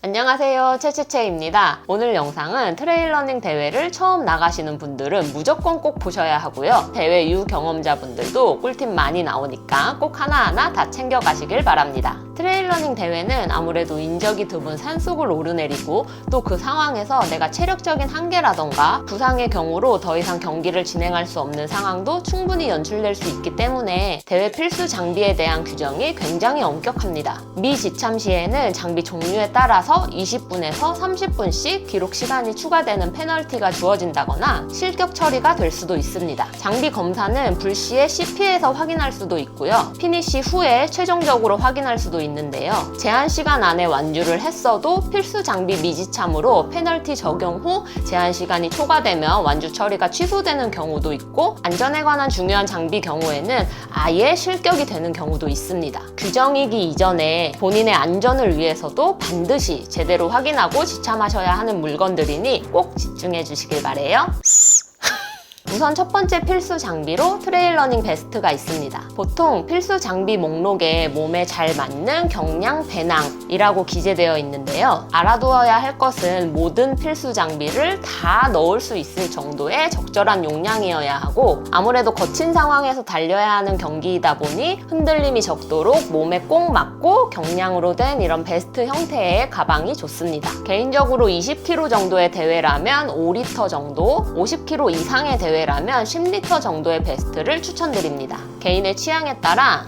안녕하세요, 채채채입니다. 오늘 영상은 트레일러닝 대회를 처음 나가시는 분들은 무조건 꼭 보셔야 하고요. 대회 유경험자분들도 꿀팁 많이 나오니까 꼭 하나하나 다 챙겨가시길 바랍니다. 트레일러닝 대회는 아무래도 인적이 드문 산속을 오르내리고 또 그 상황에서 내가 체력적인 한계라던가 부상의 경우로 더 이상 경기를 진행할 수 없는 상황도 충분히 연출될 수 있기 때문에 대회 필수 장비에 대한 규정이 굉장히 엄격합니다. 미지참 시에는 장비 종류에 따라서 20분에서 30분씩 기록 시간이 추가되는 페널티가 주어진다거나 실격 처리가 될 수도 있습니다. 장비 검사는 불시에 CP에서 확인할 수도 있고요. 피니시 후에 최종적으로 확인할 수도 있는데요. 제한 시간 안에 완주를 했어도 필수 장비 미지참으로 페널티 적용 후 제한 시간이 초과되면 완주 처리가 취소되는 경우도 있고, 안전에 관한 중요한 장비 경우에는 아예 실격이 되는 경우도 있습니다. 규정이기 이전에 본인의 안전을 위해서도 반드시 제대로 확인하고 지참하셔야 하는 물건들이니 꼭 집중해 주시길 바래요. 우선 첫 번째 필수 장비로 트레일러닝 베스트가 있습니다. 보통 필수 장비 목록에 몸에 잘 맞는 경량 배낭이라고 기재되어 있는데요. 알아두어야 할 것은 모든 필수 장비를 다 넣을 수 있을 정도의 적절한 용량이어야 하고, 아무래도 거친 상황에서 달려야 하는 경기이다 보니 흔들림이 적도록 몸에 꼭 맞고 경량으로 된 이런 베스트 형태의 가방이 좋습니다. 개인적으로 20kg 정도의 대회라면 5리터 정도, 50kg 이상의 대회라면 10리터 정도의 베스트를 추천드립니다. 개인의 취향에 따라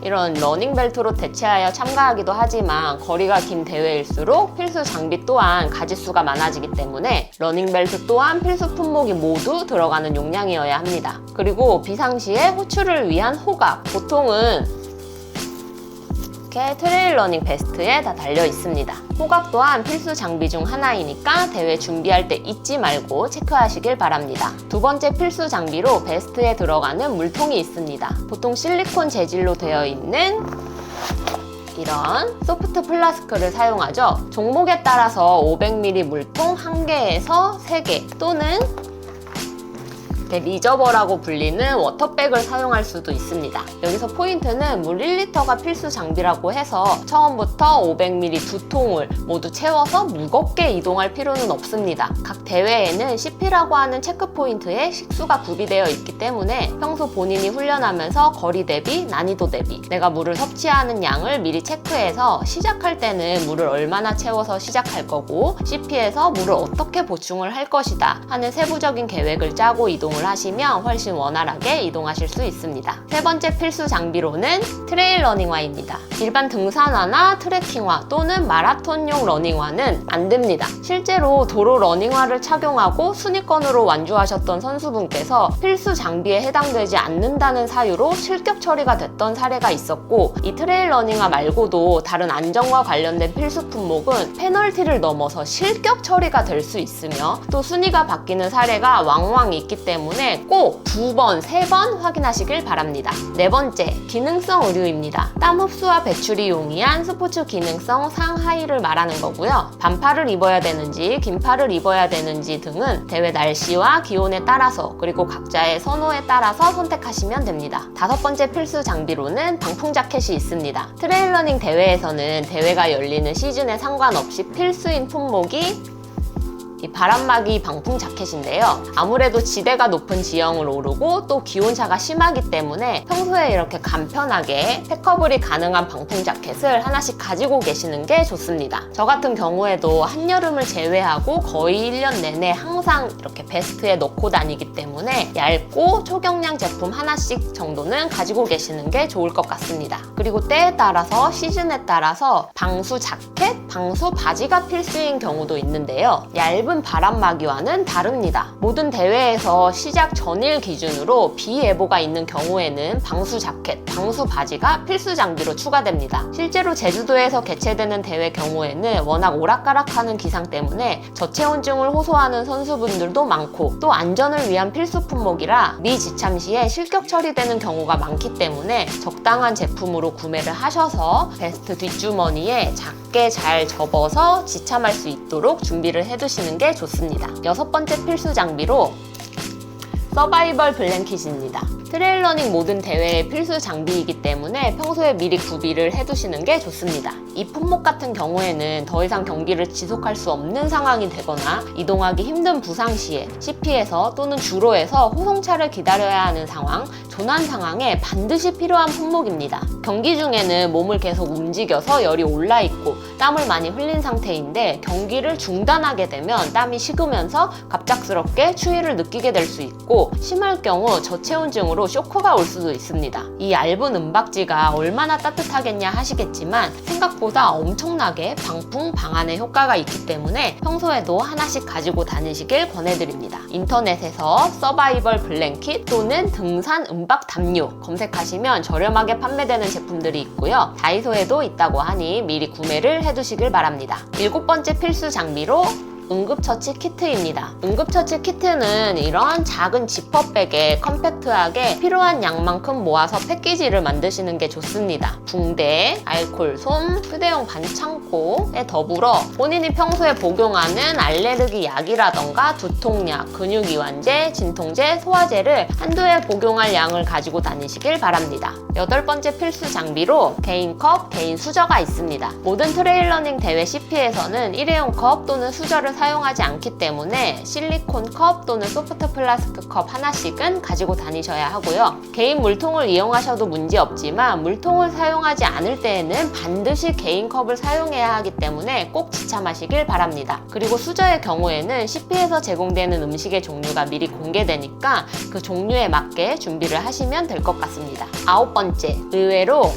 이런 러닝벨트로 대체하여 참가하기도 하지만 거리가 긴 대회일수록 필수 장비 또한 가짓수가 많아지기 때문에 러닝벨트 또한 필수 품목이 모두 들어가는 용량이어야 합니다. 그리고 비상시에 호출을 위한 호각, 보통은 이렇게 트레일러닝 베스트에 다 달려 있습니다. 호각 또한 필수 장비 중 하나이니까 대회 준비할 때 잊지 말고 체크하시길 바랍니다. 두 번째 필수 장비로 베스트에 들어가는 물통이 있습니다. 보통 실리콘 재질로 되어 있는 이런 소프트 플라스크를 사용하죠. 종목에 따라서 500ml 물통 1개에서 3개 또는 리저버라고 불리는 워터백을 사용할 수도 있습니다. 여기서 포인트는 물 1리터가 필수 장비라고 해서 처음부터 500ml 2통을 모두 채워서 무겁게 이동할 필요는 없습니다. 각 대회에는 CP라고 하는 체크 포인트에 식수가 구비되어 있기 때문에 평소 본인이 훈련하면서 거리 대비, 난이도 대비 내가 물을 섭취하는 양을 미리 체크해서 시작할 때는 물을 얼마나 채워서 시작할 거고 CP에서 물을 어떻게 보충을 할 것이다 하는 세부적인 계획을 짜고 이동을 하시면 훨씬 원활하게 이동하실 수 있습니다. 세 번째 필수 장비로는 트레일 러닝화입니다. 일반 등산화나 트레킹화 또는 마라톤용 러닝화는 안 됩니다. 실제로 도로 러닝화를 착용하고 순위권으로 완주하셨던 선수분께서 필수 장비에 해당되지 않는다는 사유로 실격 처리가 됐던 사례가 있었고, 이 트레일 러닝화 말고도 다른 안전과 관련된 필수 품목은 페널티를 넘어서 실격 처리가 될 수 있으며 또 순위가 바뀌는 사례가 왕왕 있기 때문에 꼭 2번, 3번 확인하시길 바랍니다. 네 번째, 기능성 의류입니다. 땀 흡수와 배출이 용이한 스포츠 기능성 상하의를 말하는 거고요. 반팔을 입어야 되는지 긴팔을 입어야 되는지 등은 대회 날씨와 기온에 따라서 그리고 각자의 선호에 따라서 선택하시면 됩니다. 다섯 번째 필수 장비로는 방풍 자켓이 있습니다. 트레일러닝 대회에서는 대회가 열리는 시즌에 상관없이 필수인 품목이 이 바람막이 방풍 자켓인데요. 아무래도 지대가 높은 지형을 오르고 또 기온차가 심하기 때문에 평소에 이렇게 간편하게 팩커블이 가능한 방풍 자켓을 하나씩 가지고 계시는 게 좋습니다. 저 같은 경우에도 한여름을 제외하고 거의 1년 내내 항상 이렇게 베스트에 넣고 다니기 때문에 얇고 초경량 제품 하나씩 정도는 가지고 계시는 게 좋을 것 같습니다. 그리고 때에 따라서 시즌에 따라서 방수 자켓, 방수 바지가 필수인 경우도 있는데요. 얇은 바람막이와는 다릅니다. 모든 대회에서 시작 전일 기준으로 비예보가 있는 경우에는 방수 자켓, 방수 바지가 필수 장비로 추가됩니다. 실제로 제주도에서 개최되는 대회 경우에는 워낙 오락가락하는 기상 때문에 저체온증을 호소하는 선수분들도 많고 또 안전을 위한 필수 품목이라 미지참 시에 실격 처리되는 경우가 많기 때문에 적당한 제품으로 구매를 하셔서 베스트 뒷주머니에 작게 잘 접어서 지참할 수 있도록 준비를 해두시는 게 좋습니다. 여섯 번째 필수 장비로 서바이벌 블랭킷입니다. 트레일러닝 모든 대회의 필수 장비이기 때문에 평소에 미리 구비를 해두시는 게 좋습니다. 이 품목 같은 경우에는 더 이상 경기를 지속할 수 없는 상황이 되거나 이동하기 힘든 부상 시에 CP에서 또는 주로에서 호송차를 기다려야 하는 상황, 조난 상황에 반드시 필요한 품목입니다. 경기 중에는 몸을 계속 움직여서 열이 올라있고 땀을 많이 흘린 상태인데 경기를 중단하게 되면 땀이 식으면서 갑작스럽게 추위를 느끼게 될 수 있고 심할 경우 저체온증으로 쇼크가 올 수도 있습니다. 이 얇은 은박지가 얼마나 따뜻하겠냐 하시겠지만 생각보다 엄청나게 방풍 방한의 효과가 있기 때문에 평소에도 하나씩 가지고 다니시길 권해드립니다. 인터넷에서 서바이벌 블랭킷 또는 등산 은박 담요 검색하시면 저렴하게 판매되는 제품들이 있고요. 다이소에도 있다고 하니 미리 구매를 해두시길 바랍니다. 7번째 필수 장비로 응급처치 키트입니다. 응급처치 키트는 이런 작은 지퍼백에 컴팩트하게 필요한 양만큼 모아서 패키지를 만드시는 게 좋습니다. 붕대, 알콜 솜, 휴대용 반창고에 더불어 본인이 평소에 복용하는 알레르기 약이라던가 두통약, 근육이완제, 진통제, 소화제를 한두 해 복용할 양을 가지고 다니시길 바랍니다. 8번째 필수 장비로 개인컵, 개인 수저가 있습니다. 모든 트레일러닝 대회 CP에서는 일회용 컵 또는 수저를 사용하지 않기 때문에 실리콘 컵 또는 소프트 플라스틱 컵 하나씩은 가지고 다니셔야 하고요. 개인 물통을 이용하셔도 문제없지만 물통을 사용하지 않을 때에는 반드시 개인 컵을 사용해야 하기 때문에 꼭 지참하시길 바랍니다. 그리고 수저의 경우에는 CP에서 제공되는 음식의 종류가 미리 공개되니까 그 종류에 맞게 준비를 하시면 될 것 같습니다. 9번째, 의외로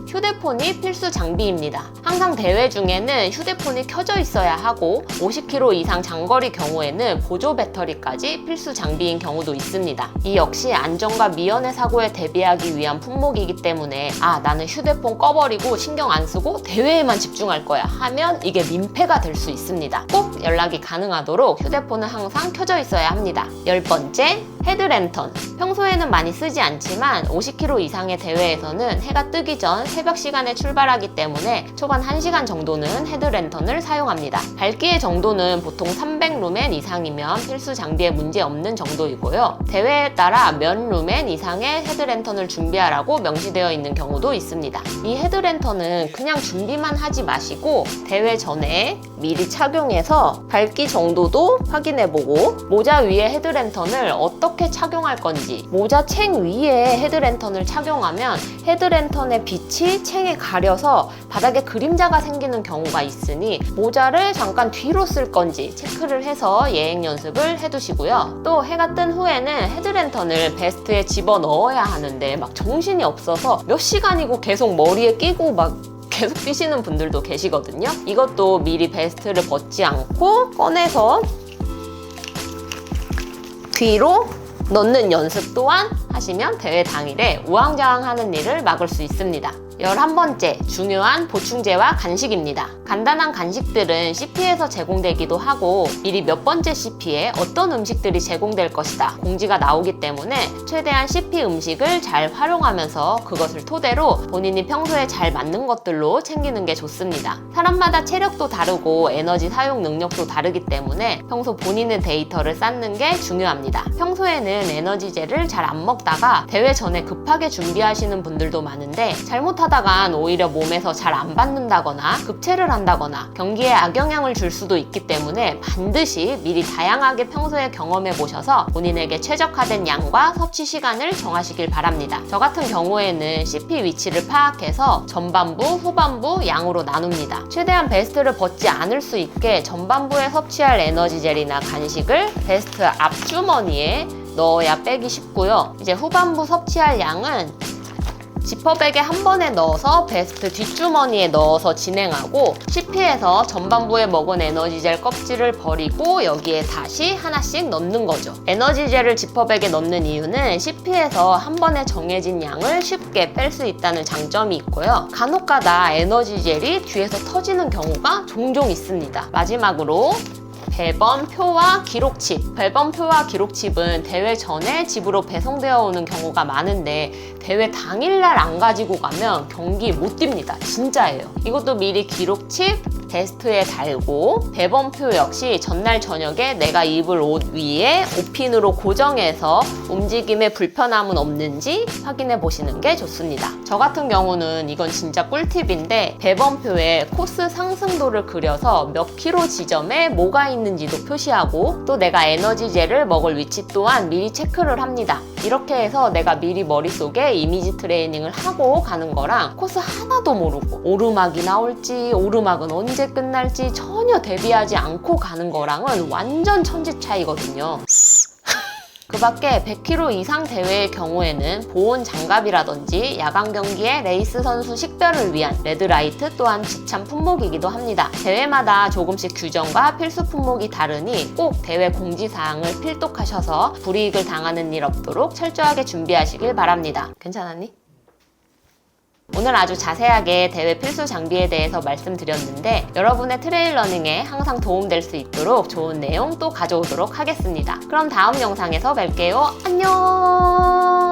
휴대폰이 필수 장비입니다. 항상 대회 중에는 휴대폰이 켜져 있어야 하고 50km 이상 장거리 경우에는 보조 배터리까지 필수 장비인 경우도 있습니다. 이 역시 안전과 미연의 사고에 대비하기 위한 품목이기 때문에 나는 휴대폰 꺼버리고 신경 안 쓰고 대회에만 집중할 거야 하면 이게 민폐가 될 수 있습니다. 꼭 연락이 가능하도록 휴대폰은 항상 켜져 있어야 합니다. 10번째, 헤드랜턴. 평소에는 많이 쓰지 않지만 50km 이상의 대회에서는 해가 뜨기 전 새벽 시간에 출발하기 때문에 초반 1시간 정도는 헤드랜턴을 사용합니다. 밝기의 정도는 보통 300루멘 이상이면 필수 장비에 문제 없는 정도이고요. 대회에 따라 몇 루멘 이상의 헤드랜턴을 준비하라고 명시되어 있는 경우도 있습니다. 이 헤드랜턴은 그냥 준비만 하지 마시고 대회 전에 미리 착용해서 밝기 정도도 확인해보고 모자 위에 헤드랜턴을 어떻게 착용할 건지, 모자 챙 위에 헤드랜턴을 착용하면 헤드랜턴의 빛이 챙에 가려서 바닥에 그림자가 생기는 경우가 있으니 모자를 잠깐 뒤로 쓸 건지 체크를 해서 예행 연습을 해두시고요. 또 해가 뜬 후에는 헤드랜턴을 베스트에 집어넣어야 하는데 막 정신이 없어서 몇 시간이고 계속 머리에 끼고 막 계속 뛰시는 분들도 계시거든요. 이것도 미리 베스트를 벗지 않고 꺼내서 뒤로 넣는 연습 또한 하시면 대회 당일에 우왕좌왕하는 일을 막을 수 있습니다. 11번째, 중요한 보충제와 간식입니다. 간단한 간식들은 CP에서 제공되기도 하고 미리 몇 번째 CP에 어떤 음식들이 제공될 것이다 공지가 나오기 때문에 최대한 CP 음식을 잘 활용하면서 그것을 토대로 본인이 평소에 잘 맞는 것들로 챙기는 게 좋습니다. 사람마다 체력도 다르고 에너지 사용 능력도 다르기 때문에 평소 본인의 데이터를 쌓는 게 중요합니다. 평소에는 에너지제를 잘 안 먹다가 대회 전에 급하게 준비하시는 분들도 많은데 잘못하다간 오히려 몸에서 잘 안 받는다거나 급체를 한다거나 경기에 악영향을 줄 수도 있기 때문에 반드시 미리 다양하게 평소에 경험해 보셔서 본인에게 최적화된 양과 섭취 시간을 정하시길 바랍니다. 저 같은 경우에는 CP 위치를 파악해서 전반부, 후반부 양으로 나눕니다. 최대한 베스트를 벗지 않을 수 있게 전반부에 섭취할 에너지젤이나 간식을 베스트 앞주머니에 넣어야 빼기 쉽고요. 이제 후반부 섭취할 양은 지퍼백에 한 번에 넣어서 베스트 뒷주머니에 넣어서 진행하고 CP에서 전반부에 먹은 에너지젤 껍질을 버리고 여기에 다시 하나씩 넣는 거죠. 에너지젤을 지퍼백에 넣는 이유는 CP에서 한 번에 정해진 양을 쉽게 뺄 수 있다는 장점이 있고요. 간혹가다 에너지젤이 뒤에서 터지는 경우가 종종 있습니다. 마지막으로 배번표와 기록칩. 배번표와 기록칩은 대회 전에 집으로 배송되어 오는 경우가 많은데 대회 당일날 안 가지고 가면 경기 못 뜁니다. 진짜예요. 이것도 미리 기록칩 베스트에 달고, 배번표 역시 전날 저녁에 내가 입을 옷 위에 옷핀으로 고정해서 움직임에 불편함은 없는지 확인해 보시는 게 좋습니다. 저 같은 경우는 이건 진짜 꿀팁인데, 배번표에 코스 상승도를 그려서 몇 킬로 지점에 뭐가 있는지도 표시하고, 또 내가 에너지젤을 먹을 위치 또한 미리 체크를 합니다. 이렇게 해서 내가 미리 머릿속에 이미지 트레이닝을 하고 가는 거랑, 코스 하나도 모르고 오르막이 나올지 오르막은 언제 끝날지 전혀 대비하지 않고 가는 거랑은 완전 천지 차이거든요. 그 밖에 100km 이상 대회의 경우에는 보온 장갑이라든지 야간 경기에 레이스 선수 식별을 위한 레드라이트 또한 지참 품목이기도 합니다. 대회마다 조금씩 규정과 필수 품목이 다르니 꼭 대회 공지사항을 필독하셔서 불이익을 당하는 일 없도록 철저하게 준비하시길 바랍니다. 괜찮았니? 오늘 아주 자세하게 대회 필수 장비에 대해서 말씀드렸는데, 여러분의 트레일 러닝에 항상 도움될 수 있도록 좋은 내용 또 가져오도록 하겠습니다. 그럼 다음 영상에서 뵐게요. 안녕!